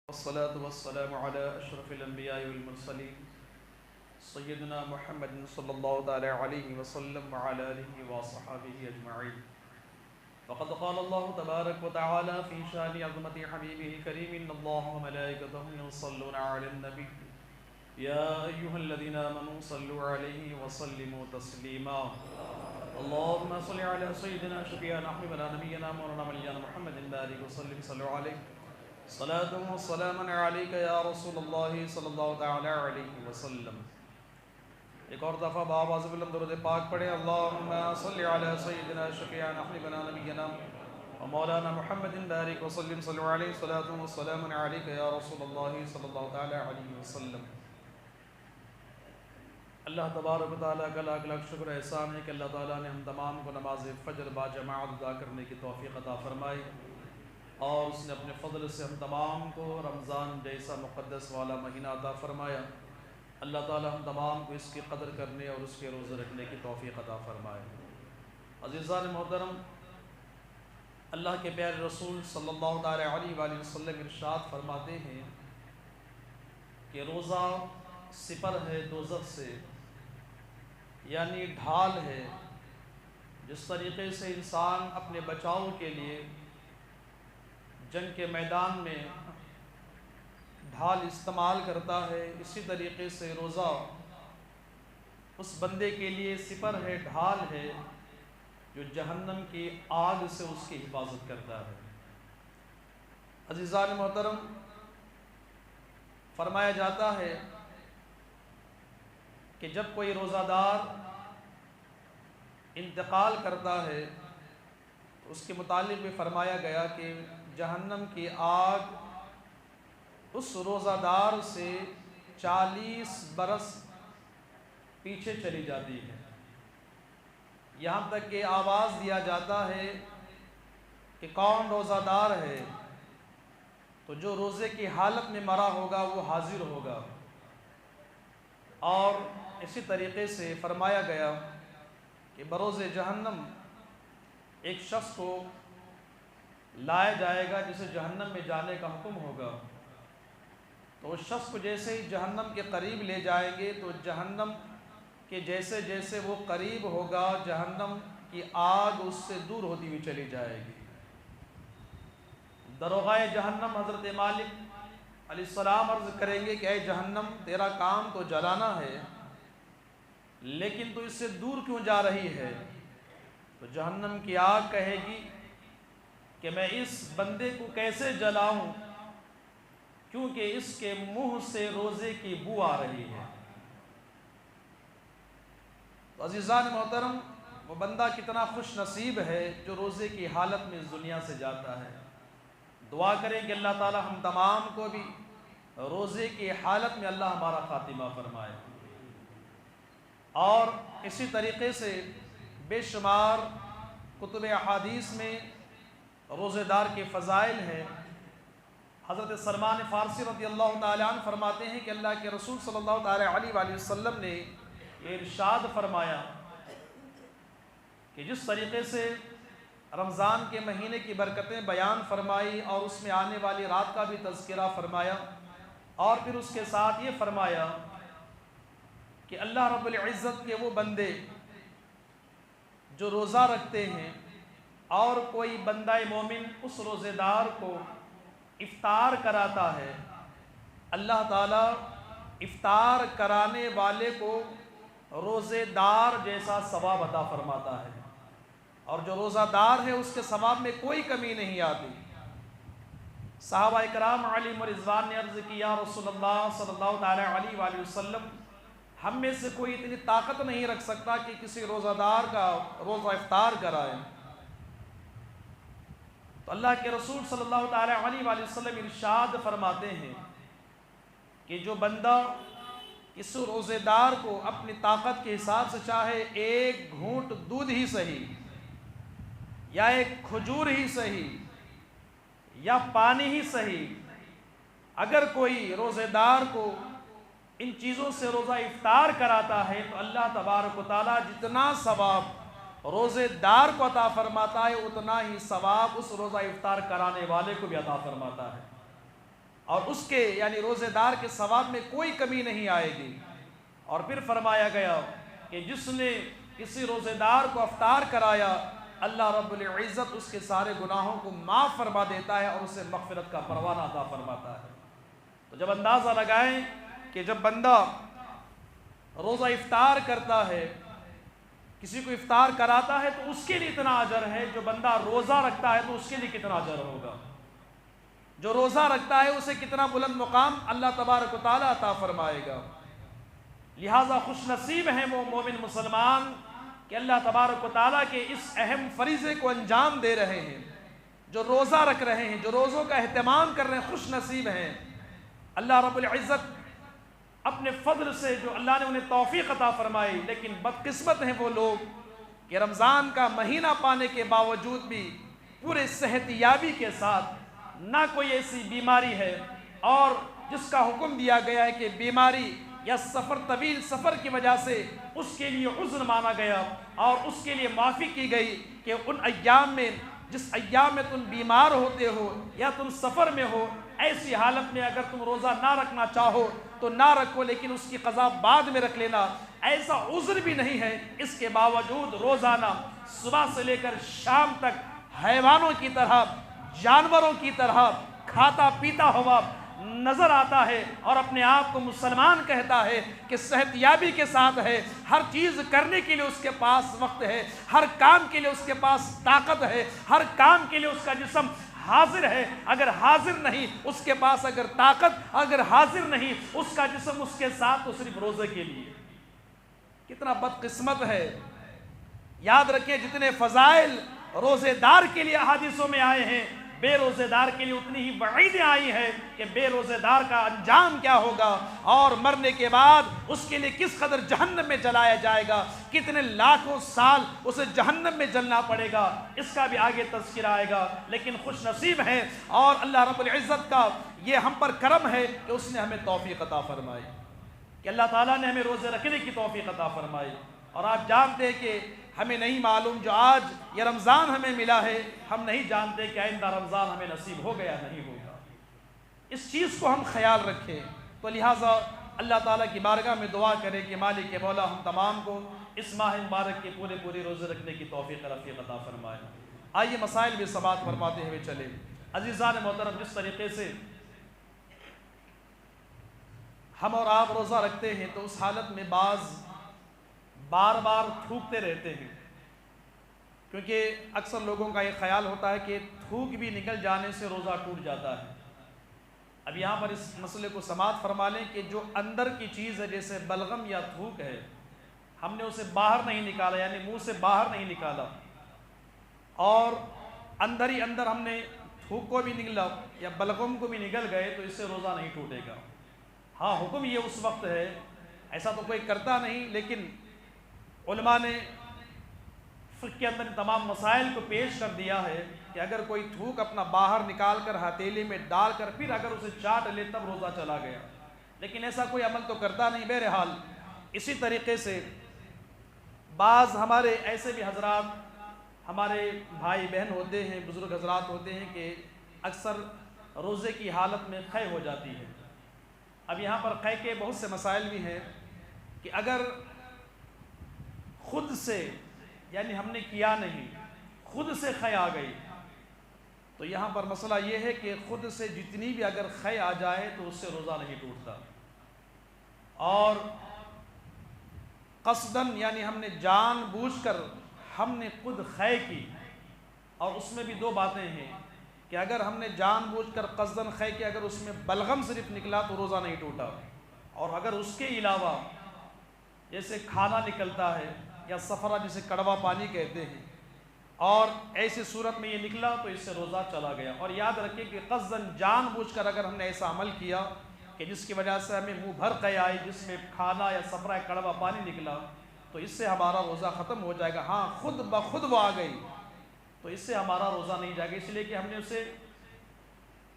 والصلاة والسلام على أشرف الأنبياء والمرسلين سيدنا محمد صلى الله تعالى عليه وسلم وعلى آله وصحبه أجمعين. وقد قال الله تبارك وتعالى في شأن عظمة حبيبه الكريم: إن الله وملائكته يصلون على النبي يا أيها الذين آمنوا صلوا عليه وسلموا تسليما. اللهم صل على سيدنا شفيعنا حبيبنا نبينا مولانا مولانا محمد بارك وسلم صلوا عليه صلاة وسلاما عليك یا رسول اللہ صلی اللہ تعالی علیہ وسلم. ایک اور دفعہ بآواز بلند درود پاک پڑھیں: اللہم صلی علی سیدنا شفیعنا حبیبنا نبینا مولانا محمد بارک وسلم صلوا علیہ صلاة وسلاما علیک یا رسول اللہ صلی اللہ تعالی علیہ وسلم. اللہ تبارک و تعالیٰ کا لاکھ لاکھ شکر احسان ہے کہ اللہ تعالیٰ نے ہم تمام کو نماز فجر با جماعت ادا کرنے کی توفیق عطا فرمائی، اور اس نے اپنے فضل سے ہم تمام کو رمضان جیسا مقدس والا مہینہ عطا فرمایا. اللہ تعالی ہم تمام کو اس کی قدر کرنے اور اس کے روزے رکھنے کی توفیق عطا فرمائے. عزیزان محترم، اللہ کے پیارے رسول صلی اللہ علیہ وآلہ وسلم ارشاد فرماتے ہیں کہ روزہ سپر ہے دوزخ سے، یعنی ڈھال ہے. جس طریقے سے انسان اپنے بچاؤ کے لیے جنگ کے میدان میں ڈھال استعمال کرتا ہے، اسی طریقے سے روزہ اس بندے کے لیے سپر ہے، ڈھال ہے، جو جہنم کی آگ سے اس کی حفاظت کرتا ہے. عزیزان محترم، فرمایا جاتا ہے کہ جب کوئی روزہ دار انتقال کرتا ہے تو اس کے متعلق بھی فرمایا گیا کہ جہنم کی آگ اس روزہ دار سے 40 برس پیچھے چلی جاتی ہے، یہاں تک کہ آواز دیا جاتا ہے کہ کون روزہ دار ہے، تو جو روزے کی حالت میں مرا ہوگا وہ حاضر ہوگا. اور اسی طریقے سے فرمایا گیا کہ بروز جہنم ایک شخص کو لایا جائے گا جسے جہنم میں جانے کا حکم ہوگا. تو اس شخص کو جیسے ہی جہنم کے قریب لے جائیں گے تو جہنم کے جیسے جیسے وہ قریب ہوگا، جہنم کی آگ اس سے دور ہوتی ہوئی چلی جائے گی. دروغہ جہنم حضرت مالک علیہ السلام عرض کریں گے کہ اے جہنم، تیرا کام تو جلانا ہے، لیکن تو اس سے دور کیوں جا رہی ہے؟ تو جہنم کی آگ کہے گی کہ میں اس بندے کو کیسے جلاؤں، کیونکہ اس کے منہ سے روزے کی بو آ رہی ہے. تو عزیزان محترم، وہ بندہ کتنا خوش نصیب ہے جو روزے کی حالت میں اس دنیا سے جاتا ہے. دعا کریں کہ اللہ تعالی ہم تمام کو بھی روزے کی حالت میں اللہ ہمارا خاتمہ فرمائے. اور اسی طریقے سے بے شمار کتب احادیث میں روزے دار کے فضائل ہیں. حضرت سلمان فارسی رضی اللہ تعالیٰ عنہ فرماتے ہیں کہ اللہ کے رسول صلی اللہ تعالیٰ علیہ وآلہ وسلم نے یہ ارشاد فرمایا کہ جس طریقے سے رمضان کے مہینے کی برکتیں بیان فرمائی اور اس میں آنے والی رات کا بھی تذکرہ فرمایا، اور پھر اس کے ساتھ یہ فرمایا کہ اللہ رب العزت کے وہ بندے جو روزہ رکھتے ہیں اور کوئی بندہ مومن اس روزے دار کو افطار کراتا ہے، اللہ تعالیٰ افطار کرانے والے کو روزے دار جیسا ثواب عطا فرماتا ہے، اور جو روزہ دار ہے اس کے ثواب میں کوئی کمی نہیں آتی. صحابہ کرام علیہم رضوان نے عرض کی: یا رسول اللہ صلی اللہ علیہ وآلہ وسلم، ہم میں سے کوئی اتنی طاقت نہیں رکھ سکتا کہ کسی روزہ دار کا روزہ افطار کرائے. تو اللہ کے رسول صلی اللہ علیہ وآلہ وسلم ارشاد فرماتے ہیں کہ جو بندہ اس روزے دار کو اپنی طاقت کے حساب سے چاہے ایک گھونٹ دودھ ہی صحیح، یا ایک کھجور ہی صحیح، یا پانی ہی صحیح، اگر کوئی روزے دار کو ان چیزوں سے روزہ افطار کراتا ہے تو اللہ تبارک و تعالیٰ جتنا ثواب روزے دار کو عطا فرماتا ہے اتنا ہی ثواب اس روزہ افطار کرانے والے کو بھی عطا فرماتا ہے. اور اس کے یعنی روزے دار کے ثواب میں کوئی کمی نہیں آئے گی۔ اور پھر فرمایا گیا کہ جس نے کسی روزے دار کو افطار کرایا اللہ رب العزت اس کے سارے گناہوں کو معاف فرما دیتا ہے اور اسے مغفرت کا پروانہ عطا فرماتا ہے۔ تو جب اندازہ لگائیں کہ جب بندہ روزہ افطار کرتا ہے، کسی کو افطار کراتا ہے تو اس کے لیے اتنا اجر ہے، جو بندہ روزہ رکھتا ہے تو اس کے لیے کتنا اجر ہوگا، جو روزہ رکھتا ہے اسے کتنا بلند مقام اللہ تبارک و تعالیٰ عطا فرمائے گا۔ لہٰذا خوش نصیب ہیں وہ مومن مسلمان کہ اللہ تبارک و تعالیٰ کے اس اہم فریضے کو انجام دے رہے ہیں، جو روزہ رکھ رہے ہیں، جو روزوں کا اہتمام کر رہے ہیں، خوش نصیب ہیں۔ اللہ رب العزت اپنے فضل سے جو اللہ نے انہیں توفیق عطا فرمائی، لیکن بدقسمت ہیں وہ لوگ کہ رمضان کا مہینہ پانے کے باوجود بھی پورے صحت یابی کے ساتھ نہ کوئی ایسی بیماری ہے اور جس کا حکم دیا گیا ہے کہ بیماری یا سفر طویل سفر کی وجہ سے اس کے لیے عذر مانا گیا اور اس کے لیے معافی کی گئی کہ ان ایام میں جس ایام میں تم بیمار ہوتے ہو یا تم سفر میں ہو، ایسی حالت میں اگر تم روزہ نہ رکھنا چاہو تو نہ رکھو، لیکن اس کی قضا بعد میں رکھ لینا، ایسا عذر بھی نہیں ہے۔ اس کے باوجود روزانہ صبح سے لے کر شام تک حیوانوں کی طرح، جانوروں کی طرح کھاتا پیتا ہوا نظر آتا ہے اور اپنے آپ کو مسلمان کہتا ہے کہ صحت یابی کے ساتھ ہے، ہر چیز کرنے کے لیے اس کے پاس وقت ہے، ہر کام کے لیے اس کے پاس طاقت ہے، ہر کام کے لیے اس کا جسم حاضر ہے۔ اگر حاضر نہیں اس کے پاس، اگر طاقت اگر حاضر نہیں اس کا جسم اس کے ساتھ، تو صرف روزے کے لیے، کتنا بدقسمت ہے۔ یاد رکھیں جتنے فضائل روزے دار کے لیے احادیثوں میں آئے ہیں، بے روزے دار کے لیے اتنی ہی وعیدیں آئی ہیں کہ بے روزے دار کا انجام کیا ہوگا اور مرنے کے بعد اس کے لیے کس قدر جہنم میں جلایا جائے گا، کتنے لاکھوں سال اسے جہنم میں جلنا پڑے گا، اس کا بھی آگے تذکرہ آئے گا۔ لیکن خوش نصیب ہیں اور اللہ رب العزت کا یہ ہم پر کرم ہے کہ اس نے ہمیں توفیق عطا فرمائی، کہ اللہ تعالیٰ نے ہمیں روزے رکھنے کی توفیق عطا فرمائی۔ اور آپ جانتے ہیں کہ ہمیں نہیں معلوم جو آج یہ رمضان ہمیں ملا ہے، ہم نہیں جانتے کہ آئندہ رمضان ہمیں نصیب ہو گیا نہیں ہوگا۔ اس چیز کو ہم خیال رکھیں۔ تو لہٰذا اللہ تعالیٰ کی بارگاہ میں دعا کریں کہ مالک مولا ہم تمام کو اس ماہ مبارک کے پورے روزے رکھنے کی توفیق رفیق عطا فرمائے۔ آئیے مسائل بھی سماعت فرماتے ہوئے چلے۔ عزیزان محترم، جس طریقے سے ہم اور آپ روزہ رکھتے ہیں تو اس حالت میں بار بار تھوکتے رہتے ہیں، کیونکہ اکثر لوگوں کا یہ خیال ہوتا ہے کہ تھوک بھی نکل جانے سے روزہ ٹوٹ جاتا ہے۔ اب یہاں پر اس مسئلے کو سماعت فرما لیں کہ جو اندر کی چیز ہے، جیسے بلغم یا تھوک ہے، ہم نے اسے باہر نہیں نکالا، یعنی منہ سے باہر نہیں نکالا، اور اندر ہی اندر ہم نے تھوک کو بھی نکلا یا بلغم کو بھی نکل گئے تو اس سے روزہ نہیں ٹوٹے گا۔ ہاں، حکم یہ اس وقت ہے، ایسا تو کوئی کرتا نہیں، لیکن علماء نے فقہ کے اندر تمام مسائل کو پیش کر دیا ہے کہ اگر کوئی تھوک اپنا باہر نکال کر ہتھیلی میں ڈال کر پھر اگر اسے چاٹ لے تب روزہ چلا گیا، لیکن ایسا کوئی عمل تو کرتا نہیں۔ بہرحال اسی طریقے سے بعض ہمارے ایسے بھی حضرات، ہمارے بھائی بہن ہوتے ہیں، بزرگ حضرات ہوتے ہیں کہ اکثر روزے کی حالت میں قے ہو جاتی ہے۔ اب یہاں پر قے کے بہت سے مسائل بھی ہیں کہ اگر خود سے، یعنی ہم نے کیا نہیں، خود سے قے آ گئی، تو یہاں پر مسئلہ یہ ہے کہ خود سے جتنی بھی اگر قے آ جائے تو اس سے روزہ نہیں ٹوٹتا، اور قصدن یعنی ہم نے جان بوجھ کر ہم نے خود قے کی، اور اس میں بھی دو باتیں ہیں کہ اگر ہم نے جان بوجھ کر قصدن قے کی، اگر اس میں بلغم صرف نکلا تو روزہ نہیں ٹوٹا، اور اگر اس کے علاوہ جیسے کھانا نکلتا ہے یا سفرہ جسے کڑوا پانی کہتے ہیں، اور ایسی صورت میں یہ نکلا تو اس سے روزہ چلا گیا۔ اور یاد رکھیں کہ قصدن جان بوجھ کر اگر ہم نے ایسا عمل کیا کہ جس کی وجہ سے ہمیں منہ بھر قے آئی، جس میں کھانا یا سفرہ کڑوا پانی نکلا، تو اس سے ہمارا روزہ ختم ہو جائے گا۔ ہاں، خود بخود وہ آ گئی تو اس سے ہمارا روزہ نہیں جائے گا، اس لیے کہ ہم نے اسے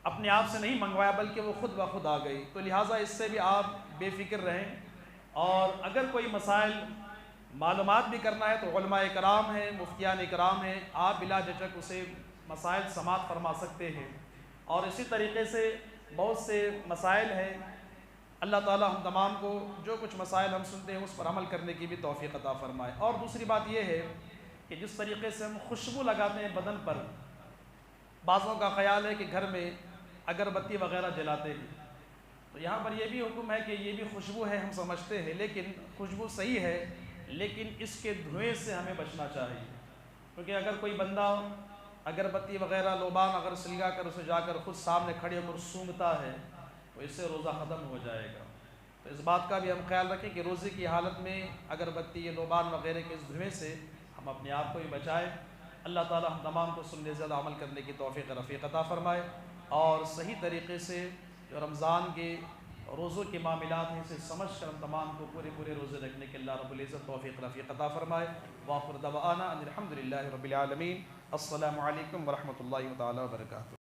اپنے آپ سے نہیں منگوایا بلکہ وہ خود بخود آ گئی۔ تو لہٰذا اس سے بھی آپ بے فکر رہیں، اور اگر کوئی مسائل معلومات بھی کرنا ہے تو علماء کرام ہیں، مفتیان کرام ہیں، آپ بلا جھجک اسے مسائل سماعت فرما سکتے ہیں۔ اور اسی طریقے سے بہت سے مسائل ہیں، اللہ تعالیٰ ہم تمام کو جو کچھ مسائل ہم سنتے ہیں اس پر عمل کرنے کی بھی توفیق عطا فرمائے۔ اور دوسری بات یہ ہے کہ جس طریقے سے ہم خوشبو لگاتے ہیں بدن پر، بعضوں کا خیال ہے کہ گھر میں اگربتی وغیرہ جلاتے ہیں، تو یہاں پر یہ بھی حکم ہے کہ یہ بھی خوشبو ہے، ہم سمجھتے ہیں، لیکن خوشبو صحیح ہے، لیکن اس کے دھوئیں سے ہمیں بچنا چاہیے، کیونکہ اگر کوئی بندہ اگربتی وغیرہ لوبان اگر سلگا کر اسے جا کر خود سامنے کھڑے ہو کر سونگھتا ہے تو اس سے روزہ ختم ہو جائے گا۔ تو اس بات کا بھی ہم خیال رکھیں کہ روزے کی حالت میں اگربتی یا لوبان وغیرہ کے اس دھوئیں سے ہم اپنے آپ کو بھی بچائیں۔ اللہ تعالی ہم تمام کو سننے سے زیادہ عمل کرنے کی توفیق رفیق عطا فرمائے، اور صحیح طریقے سے جو رمضان کے روزوں کے معاملات ہیں اسے سمجھ کر ہم تمام کو پورے روزے رکھنے کے اللہ رب العزت توفیق رفیق عطا فرمائے۔ وآخر دعوانا ان الحمد للہ رب العالمین۔ السلام علیکم ورحمۃ اللہ تعالی وبرکاتہ۔